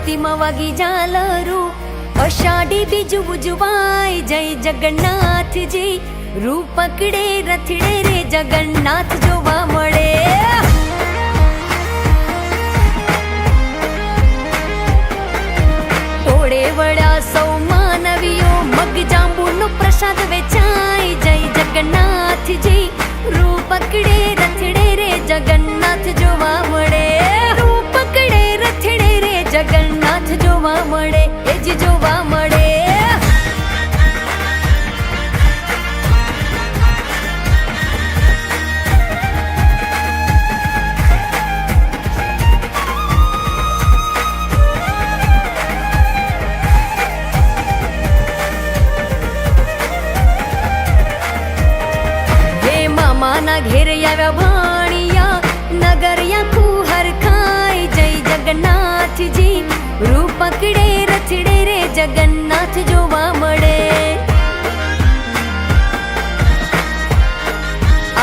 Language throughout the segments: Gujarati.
કર્ણાવતીમાં વાગી ઝાલરું, અષાઢી બીજું ઉજવાય જય જગન્નાથજી, રૂપ પકડે રથડે રે જગન્નાથ જોવા મળે. ટોળે વળ્યા સૌ માનવીઓ, મગ જાંબુનો પ્રસાદ વેચાય જય જગન્નાથજી, રૂપ પકડે રથડે રે જગન્નાથ જોવા મળે. રૂપ પકડે રથડે રે જગન્નાથ જોવા મળે, એ જ જોવા મળે. મામાના ઘેર આવ્યા ભાણિયા, નગરિયા કુહર ખાય જય જગન્નાથજી, રૂપ પકડે રથડે રે જગન્નાથ જોવા મળે.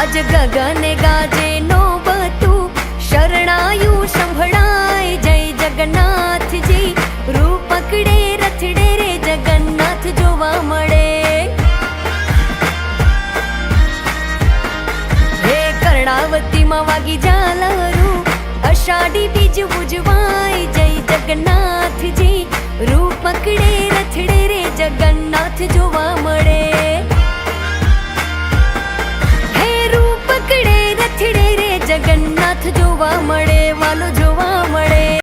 આજ ગગને ગાજે નોબતું, શરણાયું સંભળાય જય જગન્નાથજી, રૂપ પકડે રથડે રે જગન્નાથ જોવા મળે. કર્ણાવતીમાં વાગી ઝાલરું, અષાઢી બીજ ઉજવાય જય જગન્નાથજી, રૂપ પકડે રથડે રે જગન્નાથ જોવા મળે. હે રૂપ પકડે રથડે રે જગન્નાથ જોવા મળે, વાલો.